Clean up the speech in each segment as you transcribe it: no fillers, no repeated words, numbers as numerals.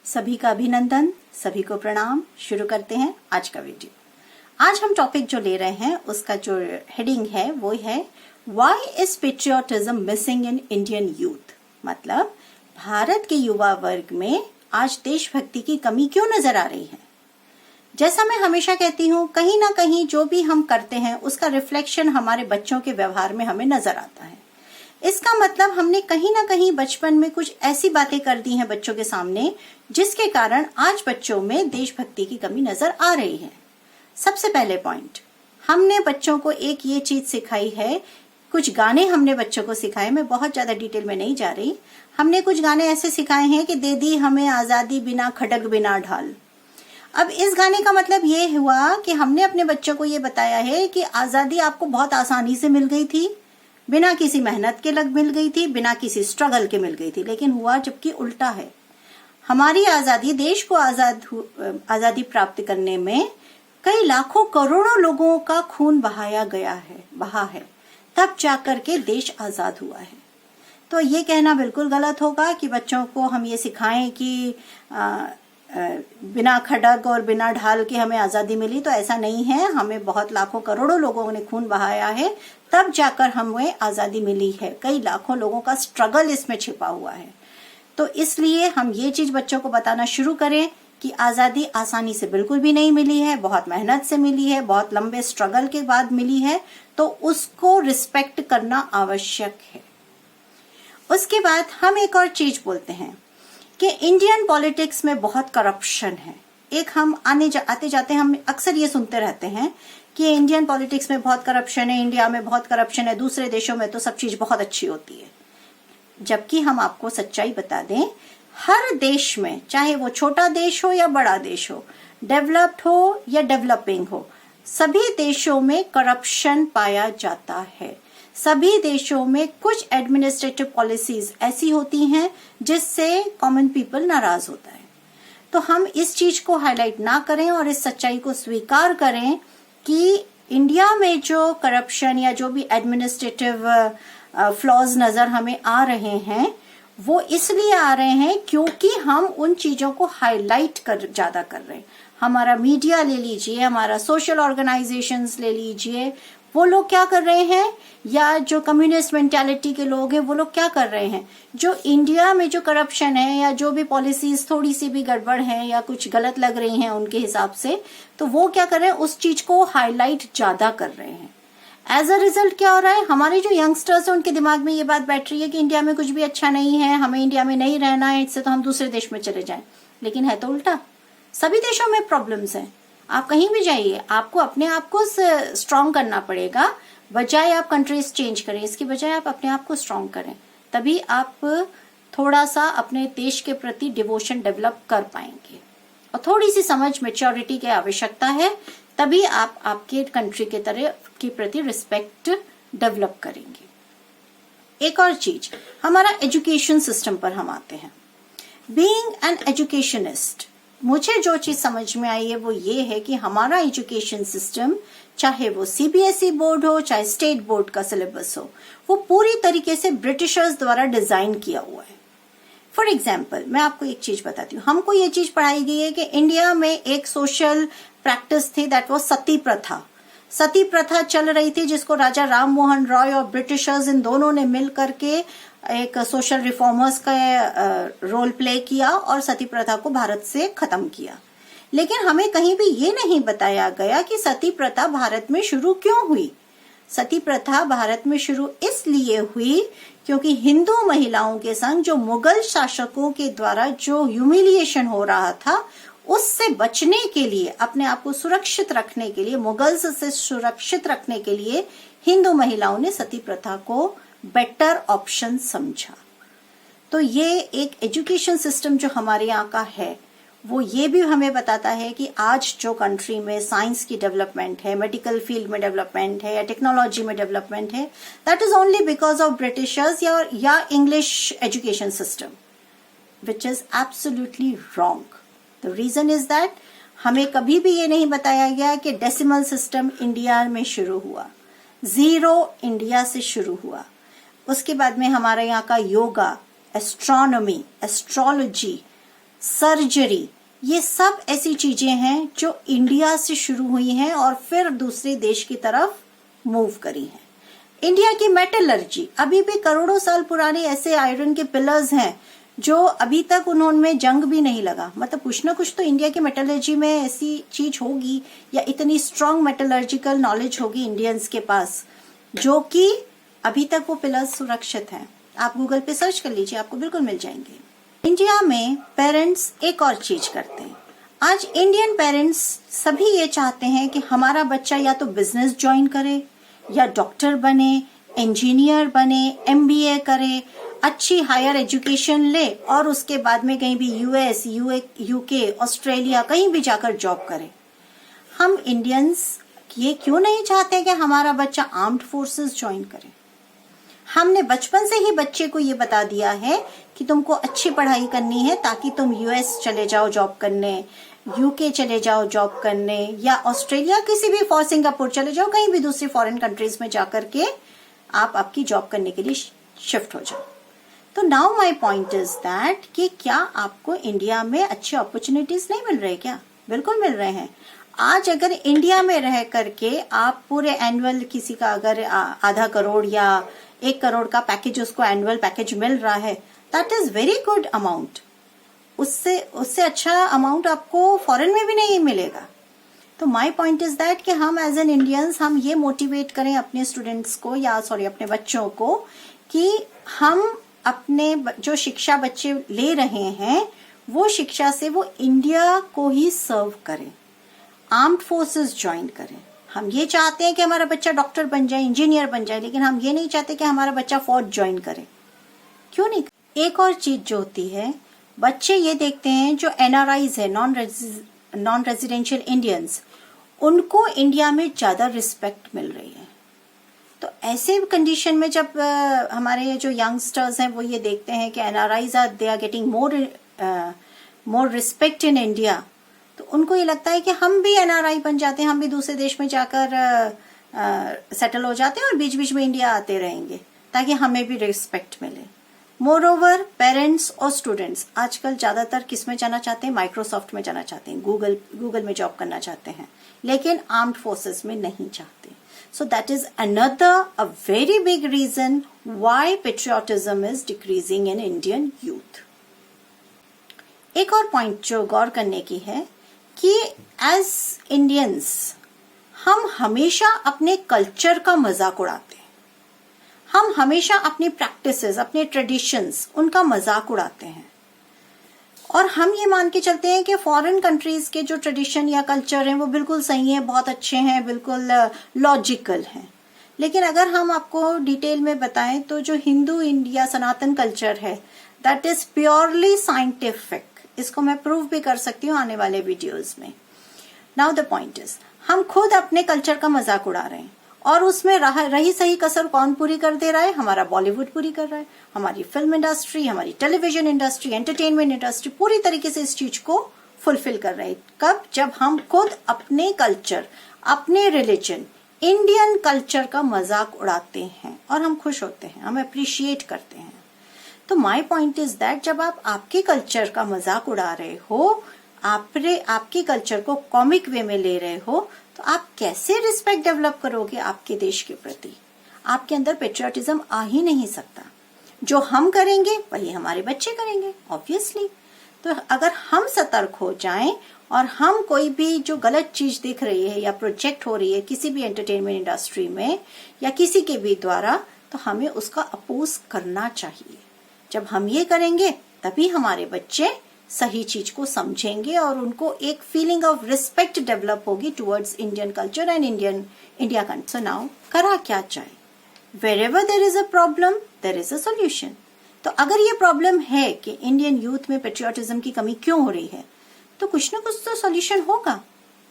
सभी का अभिनंदन, सभी को प्रणाम। शुरू करते हैं आज का वीडियो। आज हम टॉपिक जो ले रहे हैं उसका जो हेडिंग है वो है why is patriotism missing in Indian youth. मतलब भारत के युवा वर्ग में आज देशभक्ति की कमी क्यों नजर आ रही है। जैसा मैं हमेशा कहती हूँ, कहीं ना कहीं जो भी हम करते हैं उसका रिफ्लेक्शन हमारे बच्चों के व्यवहार में हमें नजर आता है। इसका मतलब हमने कहीं ना कहीं बचपन में कुछ ऐसी बातें कर दी हैं बच्चों के सामने जिसके कारण आज बच्चों में देशभक्ति की कमी नजर आ रही है। सबसे पहले पॉइंट, हमने बच्चों को एक ये चीज सिखाई है, कुछ गाने हमने बच्चों को सिखाए, मैं बहुत ज्यादा डिटेल में नहीं जा रही। हमने कुछ गाने ऐसे सिखाए हैं कि दे दी हमें आजादी बिना खड़ग बिना ढाल। अब इस गाने का मतलब ये हुआ कि हमने अपने बच्चों को ये बताया है कि आजादी आपको बहुत आसानी से मिल गई थी, बिना किसी मेहनत के मिल गई थी, बिना किसी स्ट्रगल के मिल गई थी। लेकिन हुआ जबकि उल्टा है। हमारी आजादी, देश को आजादी प्राप्त करने में कई लाखों करोड़ों लोगों का खून बहा है, तब जाकर के देश आजाद हुआ है। तो ये कहना बिल्कुल गलत होगा कि बच्चों को हम ये सिखाएं कि बिना खड़ग और बिना ढाल के हमें आजादी मिली। तो ऐसा नहीं है। हमें बहुत लाखों करोड़ों लोगों ने खून बहाया है, तब जाकर हमें आजादी मिली है। कई लाखों लोगों का स्ट्रगल इसमें छिपा हुआ है। तो इसलिए हम ये चीज बच्चों को बताना शुरू करें कि आजादी आसानी से बिल्कुल भी नहीं मिली है, बहुत मेहनत से मिली है, बहुत लंबे स्ट्रगल के बाद मिली है। तो उसको रिस्पेक्ट करना आवश्यक है। उसके बाद हम एक और चीज बोलते हैं कि इंडियन पॉलिटिक्स में बहुत करप्शन है। एक हम आते जाते हम अक्सर ये सुनते रहते हैं कि इंडियन पॉलिटिक्स में बहुत करप्शन है, इंडिया में बहुत करप्शन है, दूसरे देशों में तो सब चीज बहुत अच्छी होती है। जबकि हम आपको सच्चाई बता दें, हर देश में, चाहे वो छोटा देश हो या बड़ा देश हो, डेवलप्ड हो या डेवलपिंग हो, सभी देशों में करप्शन पाया जाता है। सभी देशों में कुछ एडमिनिस्ट्रेटिव पॉलिसीज ऐसी होती हैं जिससे कॉमन पीपल नाराज होता है। तो हम इस चीज को हाईलाइट ना करें और इस सच्चाई को स्वीकार करें कि इंडिया में जो करप्शन या जो भी एडमिनिस्ट्रेटिव फ्लॉज नजर हमें आ रहे हैं वो इसलिए आ रहे हैं क्योंकि हम उन चीजों को हाईलाइट ज्यादा कर रहे हैं। हमारा मीडिया ले लीजिए, हमारा सोशल ऑर्गेनाइजेशंस ले लीजिए, वो लोग क्या कर रहे हैं, या जो कम्युनिस्ट मेंटालिटी के लोग हैं वो लोग क्या कर रहे हैं, जो इंडिया में जो करप्शन है या जो भी पॉलिसीज थोड़ी सी भी गड़बड़ है या कुछ गलत लग रही हैं उनके हिसाब से, तो वो क्या कर रहे हैं, उस चीज को हाईलाइट ज्यादा कर रहे हैं। एज अ रिजल्ट क्या हो रहा है, हमारे जो यंगस्टर्स हैं उनके दिमाग में ये बात बैठ रही है कि इंडिया में कुछ भी अच्छा नहीं है, हमें इंडिया में नहीं रहना है, इससे तो हम दूसरे देश में चले जाएं। लेकिन है तो उल्टा। सभी देशों में प्रॉब्लम्स हैं। आप कहीं भी जाइए, आपको अपने आप को स्ट्रांग करना पड़ेगा। बजाय आप कंट्रीज चेंज करें, इसकी बजाय आप अपने आप को स्ट्रांग करें, तभी आप थोड़ा सा अपने देश के प्रति डिवोशन डेवलप कर पाएंगे। और थोड़ी सी समझ, मैच्योरिटी की आवश्यकता है, तभी आप आपके कंट्री के तरह के प्रति रिस्पेक्ट डेवलप करेंगे। एक और चीज, हमारा एजुकेशन सिस्टम पर हम आते हैं। बीइंग एन एजुकेशनिस्ट, मुझे जो चीज समझ में आई है वो ये है कि हमारा एजुकेशन सिस्टम, चाहे वो सीबीएसई बोर्ड हो, चाहे स्टेट बोर्ड का सिलेबस हो, वो पूरी तरीके से ब्रिटिशर्स द्वारा डिजाइन किया हुआ है। फॉर एग्जाम्पल, मैं आपको एक चीज बताती हूँ। हमको ये चीज पढ़ाई गई है कि इंडिया में एक सोशल प्रैक्टिस थी, दैट वाज सती प्रथा। सती प्रथा चल रही थी जिसको राजा राम मोहन रॉय और ब्रिटिशर्स इन दोनों ने मिल करके एक सोशल रिफॉर्मर्स का रोल प्ले किया और सती प्रथा को भारत से खत्म किया। लेकिन हमें कहीं भी ये नहीं बताया गया कि सती प्रथा भारत में शुरू क्यों हुई। सती प्रथा भारत में शुरू इसलिए हुई क्योंकि हिंदू महिलाओं के संग जो मुगल शासकों के द्वारा जो ह्यूमिलिएशन हो रहा था, उससे बचने के लिए, अपने आप को सुरक्षित रखने के लिए, मुगल्स से सुरक्षित रखने के लिए हिंदू महिलाओं ने सती प्रथा को बेटर ऑप्शन समझा। तो ये एक एजुकेशन सिस्टम जो हमारे यहाँ का है वो ये भी हमें बताता है कि आज जो कंट्री में साइंस की डेवलपमेंट है, मेडिकल फील्ड में डेवलपमेंट है या टेक्नोलॉजी में डेवलपमेंट है, that is only because of Britishers या English education system, which is absolutely wrong. The reason is that हमें कभी भी ये नहीं बताया गया कि डेसिमल सिस्टम इंडिया में शुरू हुआ, जीरो इंडिया से शुरू हुआ। उसके बाद में हमारे यहाँ का योगा, एस्ट्रोनॉमी, एस्ट्रोलॉजी, सर्जरी, ये सब ऐसी चीजें हैं जो इंडिया से शुरू हुई हैं और फिर दूसरे देश की तरफ मूव करी हैं। इंडिया की मेटलर्जी, अभी भी करोड़ों साल पुराने ऐसे आयरन के पिलर्स हैं जो अभी तक उन्होंने जंग भी नहीं लगा। मतलब कुछ ना कुछ तो इंडिया की मेटलर्जी में ऐसी चीज होगी या इतनी स्ट्रांग मेटलर्जिकल नॉलेज होगी इंडियंस के पास, जो कि अभी तक वो पिलर्स सुरक्षित हैं। आप गूगल पे सर्च कर लीजिए, आपको बिल्कुल मिल जाएंगे। इंडिया में पेरेंट्स एक और चीज करते हैं। आज इंडियन पेरेंट्स सभी ये चाहते हैं कि हमारा बच्चा या तो बिजनेस ज्वाइन करे या डॉक्टर बने, इंजीनियर बने, एमबीए करे, अच्छी हायर एजुकेशन ले और उसके बाद में कहीं भी यूएस, यूके, ऑस्ट्रेलिया कहीं भी जाकर जॉब करे। हम इंडियंस ये क्यों नहीं चाहते कि हमारा बच्चा आर्म्ड फोर्सेस ज्वाइन करे? हमने बचपन से ही बच्चे को ये बता दिया है कि तुमको अच्छी पढ़ाई करनी है ताकि तुम यूएस चले जाओ जॉब करने, यूके चले जाओ जॉब करने, या ऑस्ट्रेलिया किसी भी सिंगापुर चले जाओ, कहीं भी दूसरी फॉरेन कंट्रीज में जाकर के आप आपकी जॉब करने के लिए शिफ्ट हो जाओ। तो now my point is that कि क्या आपको इंडिया में अच्छी अपॉर्चुनिटीज नहीं मिल रहे? क्या बिल्कुल मिल रहे हैं। आज अगर इंडिया में रह करके आप पूरे एनुअल, किसी का अगर आधा करोड़ या 1 करोड़ का पैकेज, उसको एनुअल पैकेज मिल रहा है, that is very good amount. उससे अच्छा अमाउंट आपको फॉरेन में भी नहीं मिलेगा। तो माय पॉइंट इज दैट कि हम एज एन इंडियंस हम ये मोटिवेट करें अपने स्टूडेंट्स को, या अपने बच्चों को, कि हम अपने जो शिक्षा बच्चे ले रहे हैं वो शिक्षा से वो इंडिया को ही सर्व करें, आर्म्ड फोर्सेस ज्वाइन करें। हम ये चाहते हैं कि हमारा बच्चा डॉक्टर बन जाए, इंजीनियर बन जाए, लेकिन हम ये नहीं चाहते कि हमारा बच्चा फौज ज्वाइन करे। क्यों नहीं? एक और चीज जो होती है, बच्चे ये देखते हैं जो एनआरआईज है, नॉन रेजिडेंशियल इंडियंस, उनको इंडिया में ज्यादा रिस्पेक्ट मिल रही है। तो ऐसे कंडीशन में जब हमारे जो यंगस्टर्स हैं वो ये देखते हैं कि NRIs they are getting more respect in India, तो उनको ये लगता है कि हम भी एनआरआई बन जाते हैं, हम भी दूसरे देश में जाकर सेटल हो जाते हैं और बीच बीच में इंडिया आते रहेंगे ताकि हमें भी रिस्पेक्ट मिले। मोर ओवर पेरेंट्स और स्टूडेंट्स आजकल ज्यादातर किस में जाना चाहते हैं? माइक्रोसॉफ्ट में जाना चाहते हैं, गूगल में जॉब करना चाहते हैं, लेकिन आर्म्ड फोर्सेस में नहीं चाहते। So that is another a very big reason why patriotism is decreasing in Indian youth. एक और पॉइंट जो गौर करने की है कि एज इंडियंस हम हमेशा अपने कल्चर का मजाक उड़ाते हैं, हम हमेशा अपनी प्रैक्टिसेस, अपने ट्रेडिशंस, उनका मजाक उड़ाते हैं और हम ये मान के चलते हैं कि फॉरेन कंट्रीज के जो ट्रेडिशन या कल्चर हैं वो बिल्कुल सही हैं, बहुत अच्छे हैं, बिल्कुल लॉजिकल हैं। लेकिन अगर हम आपको डिटेल में बताएं तो जो हिंदू इंडिया सनातन कल्चर है दैट इज प्योरली साइंटिफिक। इसको मैं प्रूव भी कर सकती हूँ आने वाले वीडियोस में। नाउ द पॉइंट इज, हम खुद अपने कल्चर का मजाक उड़ा रहे हैं और उसमें रही सही कसर कौन पूरी कर दे रहा है? हमारा बॉलीवुड पूरी कर रहा है, हमारी फिल्म इंडस्ट्री, हमारी टेलीविजन इंडस्ट्री, एंटरटेनमेंट इंडस्ट्री पूरी तरीके से इस चीज को फुलफिल कर रहे हैं। कब? जब हम खुद अपने कल्चर, अपने रिलीजन, इंडियन कल्चर का मजाक उड़ाते हैं और हम खुश होते हैं, हम अप्रिशिएट करते हैं। तो माय पॉइंट इज दैट जब आप आपके कल्चर का मजाक उड़ा रहे हो, आपके कल्चर को कॉमिक वे में ले रहे हो, तो आप कैसे रिस्पेक्ट डेवलप करोगे आपके देश के प्रति? आपके अंदर पेट्रियोटिज्म आ ही नहीं सकता। जो हम करेंगे वही हमारे बच्चे करेंगे ऑब्वियसली। तो अगर हम सतर्क हो जाएं और हम कोई भी जो गलत चीज दिख रही है या प्रोजेक्ट हो रही है किसी भी एंटरटेनमेंट इंडस्ट्री में या किसी के भी द्वारा, तो हमें उसका अपोज करना चाहिए। जब हम ये करेंगे तभी हमारे बच्चे सही चीज को समझेंगे और उनको एक फीलिंग ऑफ रिस्पेक्ट डेवलप होगी towards Indian culture and India country. So now करा क्या जाए? Wherever there is a problem there is a solution. तो अगर ये प्रॉब्लम है कि इंडियन यूथ में पेट्रियोटिज्म की कमी क्यों हो रही है, तो कुछ ना कुछ तो सॉल्यूशन होगा।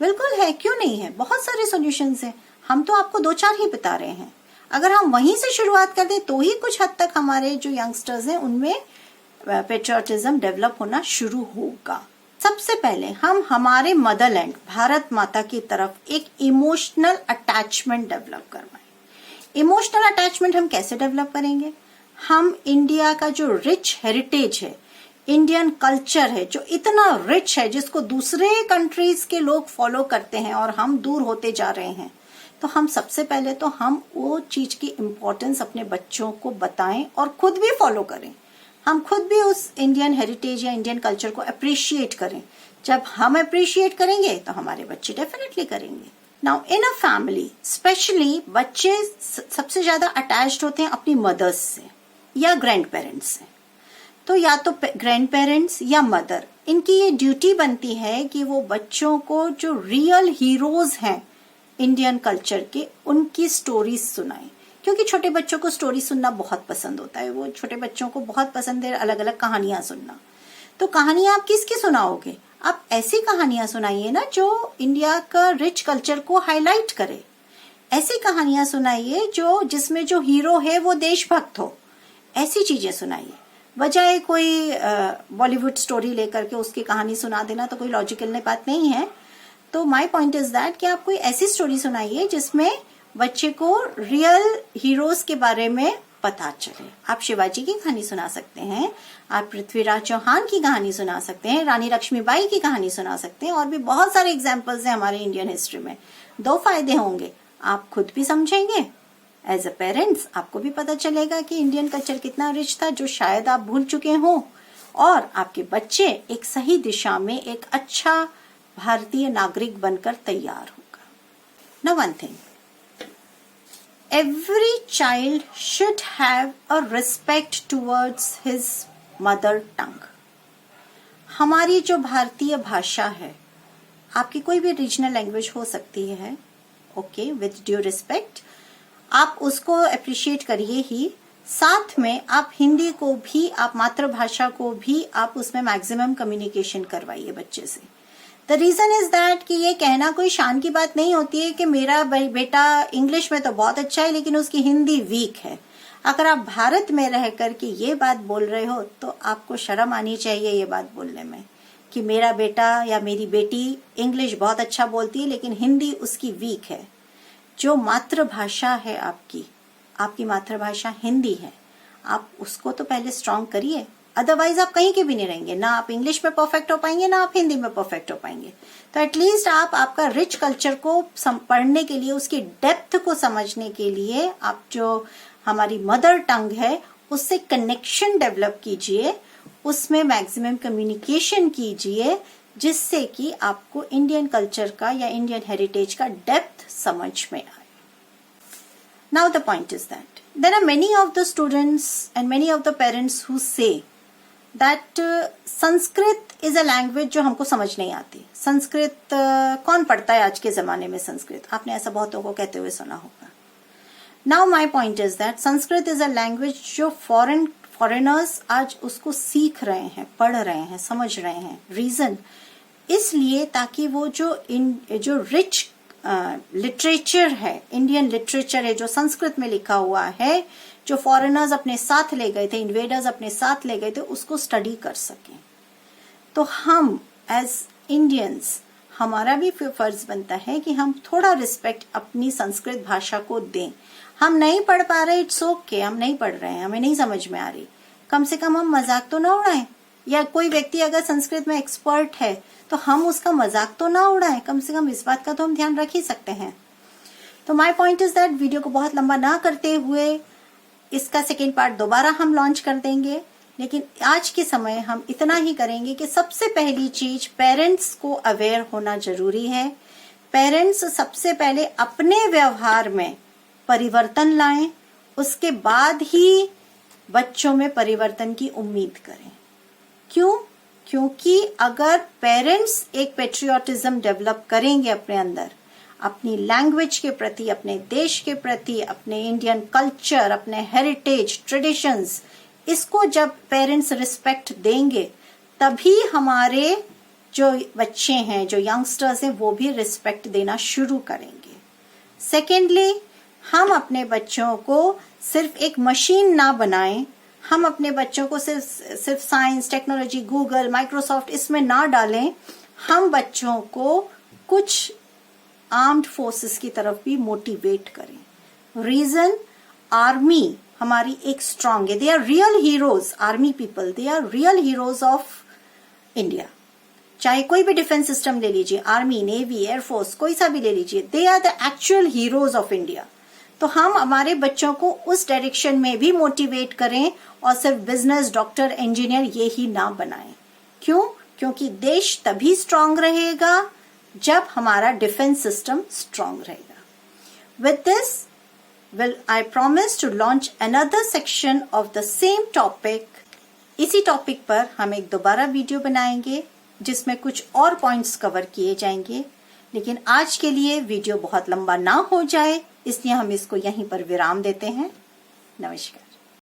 बिल्कुल है, क्यों नहीं है, बहुत सारे सॉल्यूशंस हैं। हम तो आपको 2-4 ही बता रहे हैं। अगर हम वहीं से शुरुआत कर दें तो ही कुछ हद तक हमारे जो यंगस्टर्स हैं उनमें पेट्रियोटिज्म डेवलप होना शुरू होगा। सबसे पहले हम हमारे मदरलैंड भारत माता की तरफ एक इमोशनल अटैचमेंट डेवलप करवाएं। इमोशनल अटैचमेंट हम कैसे डेवलप करेंगे? हम इंडिया का जो रिच हेरिटेज है, इंडियन कल्चर है जो इतना रिच है, जिसको दूसरे कंट्रीज के लोग फॉलो करते हैं और हम दूर होते जा रहे हैं, तो हम सबसे पहले तो हम वो चीज की इम्पोर्टेंस अपने बच्चों को बताएं और खुद भी फॉलो करें। हम खुद भी उस इंडियन हेरिटेज या इंडियन कल्चर को अप्रिशिएट करें। जब हम अप्रिशिएट करेंगे तो हमारे बच्चे डेफिनेटली करेंगे। Now in a family specially बच्चे सबसे ज्यादा अटैच्ड होते हैं अपनी मदर्स से या ग्रैंड पेरेंट्स से। तो या तो ग्रैंड पेरेंट्स या मदर, इनकी ये ड्यूटी बनती है कि वो बच्चों को जो रियल हीरोज हैं इंडियन कल्चर के, उनकी स्टोरीज सुनाएं। क्योंकि छोटे बच्चों को स्टोरी सुनना बहुत पसंद होता है, वो छोटे बच्चों को बहुत पसंद है अलग अलग कहानियां सुनना। तो कहानियां आप किसकी सुनाओगे? आप ऐसी कहानियां सुनाइए ना जो इंडिया का रिच कल्चर को हाईलाइट करे। ऐसी कहानियां सुनाइए जिसमें जो हीरो है वो देशभक्त हो। ऐसी चीजें सुनाइए, बजाय कोई बॉलीवुड स्टोरी लेकर के उसकी कहानी सुना देना तो कोई लॉजिकल बात नहीं है। तो माय पॉइंट इज दैट कि आप कोई ऐसी स्टोरी सुनाइए जिसमें बच्चे को रियल हीरोज के बारे में पता चले। आप शिवाजी की कहानी सुना सकते हैं, आप पृथ्वीराज चौहान की कहानी सुना सकते हैं, रानी लक्ष्मीबाई की कहानी सुना सकते हैं, और भी बहुत सारे एग्जाम्पल्स हैं हमारे इंडियन हिस्ट्री में। दो फायदे होंगे, आप खुद भी समझेंगे, एज अ पेरेंट्स आपको भी पता चलेगा कि इंडियन कल्चर कितना रिच था जो शायद आप भूल चुके हो, और आपके बच्चे एक सही दिशा में एक अच्छा भारतीय नागरिक बनकर तैयार होगा। Now one thing, every child should have a respect towards his mother tongue। हमारी जो भारतीय भाषा है, आपकी कोई भी रीजनल लैंग्वेज हो सकती है, ओके, विद ड्यू रिस्पेक्ट, आप उसको अप्रिशिएट करिए ही। साथ में आप हिंदी को भी, आप मातृभाषा को भी आप उसमें मैक्सिमम कम्युनिकेशन करवाइए बच्चे से। द रीजन इज दैट कि ये कहना कोई शान की बात नहीं होती है कि मेरा बेटा इंग्लिश में तो बहुत अच्छा है लेकिन उसकी हिंदी वीक है। अगर आप भारत में रह करके ये बात बोल रहे हो तो आपको शर्म आनी चाहिए ये बात बोलने में कि मेरा बेटा या मेरी बेटी इंग्लिश बहुत अच्छा बोलती है लेकिन हिंदी उसकी वीक है। जो मातृभाषा है आपकी मातृभाषा हिंदी है, आप उसको तो पहले स्ट्रांग करिए, अदरवाइज आप कहीं के भी नहीं रहेंगे। ना आप इंग्लिश में परफेक्ट हो पाएंगे, ना आप हिंदी में परफेक्ट हो पाएंगे। तो एटलीस्ट आप आपका रिच कल्चर को पढ़ने के लिए, उसकी डेप्थ को समझने के लिए, आप जो हमारी मदर टंग है उससे कनेक्शन डेवलप कीजिए, उसमें मैक्सिमम कम्युनिकेशन कीजिए, जिससे कि आपको इंडियन कल्चर का या इंडियन हेरिटेज का डेप्थ समझ में आए। Now the point is that there are many of the students and many of the parents who say that Sanskrit is a language जो हमको समझ नहीं आती। संस्कृत कौन पढ़ता है आज के जमाने में संस्कृत? आपने ऐसा बहुतों को कहते हुए सुना होगा। Now my point is that Sanskrit is a language जो फॉरेनर्स आज उसको सीख रहे हैं, पढ़ रहे हैं, समझ रहे हैं। रीजन इसलिए ताकि वो जो रिच लिटरेचर है, इंडियन लिटरेचर है जो संस्कृत में लिखा हुआ है, जो फॉरेनर्स अपने साथ ले गए थे, इन्वेडर्स अपने साथ ले गए थे, उसको स्टडी कर सकें। तो हम एज इंडियंस, हमारा भी फर्ज बनता है कि हम थोड़ा रिस्पेक्ट अपनी संस्कृत भाषा को दें। हम नहीं पढ़ पा रहे, इट्स ओके, हम नहीं पढ़ रहे हैं, हमें नहीं समझ में आ रही, कम से कम हम मजाक तो ना उड़ाएं। या कोई व्यक्ति अगर संस्कृत में एक्सपर्ट है तो हम उसका मजाक तो ना उड़ाएं, कम से कम इस बात का तो हम ध्यान रख ही सकते हैं। तो my point is that video को बहुत लंबा ना करते हुए इसका सेकेंड पार्ट दोबारा हम लॉन्च कर देंगे, लेकिन आज के समय हम इतना ही करेंगे कि सबसे पहली चीज पेरेंट्स को अवेयर होना जरूरी है। पेरेंट्स सबसे पहले अपने व्यवहार में परिवर्तन लाएं, उसके बाद ही बच्चों में परिवर्तन की उम्मीद करें। क्यों? क्योंकि अगर पेरेंट्स एक पेट्रियोटिज्म डेवलप करेंगे अपने अंदर, अपनी लैंग्वेज के प्रति, अपने देश के प्रति, अपने इंडियन कल्चर, अपने हेरिटेज, ट्रेडिशंस, इसको जब पेरेंट्स रिस्पेक्ट देंगे तभी हमारे जो बच्चे हैं, जो यंगस्टर्स हैं, वो भी रिस्पेक्ट देना शुरू करेंगे। सेकेंडली, हम अपने बच्चों को सिर्फ एक मशीन ना बनाएं, हम अपने बच्चों को सिर्फ साइंस, टेक्नोलॉजी, गूगल, माइक्रोसॉफ्ट इसमें ना डालें। हम बच्चों को कुछ आर्म्ड फोर्सेस की तरफ भी मोटिवेट करें। रीजन, आर्मी हमारी एक स्ट्रांग है। They are real heroes, army people, they are real heroes of India. चाहे कोई भी डिफेंस सिस्टम ले लीजिए, आर्मी, नेवी, एयरफोर्स, कोई सा भी ले लीजिए, they are the actual heroes of India. तो हम हमारे बच्चों को उस डायरेक्शन में भी मोटिवेट करें और सिर्फ बिजनेस, डॉक्टर, इंजीनियर ये ही ना बनाएं। क्यों? क्योंकि देश तभी स्ट्रांग रहेगा जब हमारा डिफेंस सिस्टम स्ट्रांग रहेगा। With this I promise to launch another section of the same topic. इसी टॉपिक पर हम एक दोबारा वीडियो बनाएंगे जिसमें कुछ और पॉइंट्स कवर किए जाएंगे, लेकिन आज के लिए वीडियो बहुत लंबा ना हो जाए इसलिए हम इसको यहीं पर विराम देते हैं। नमस्कार।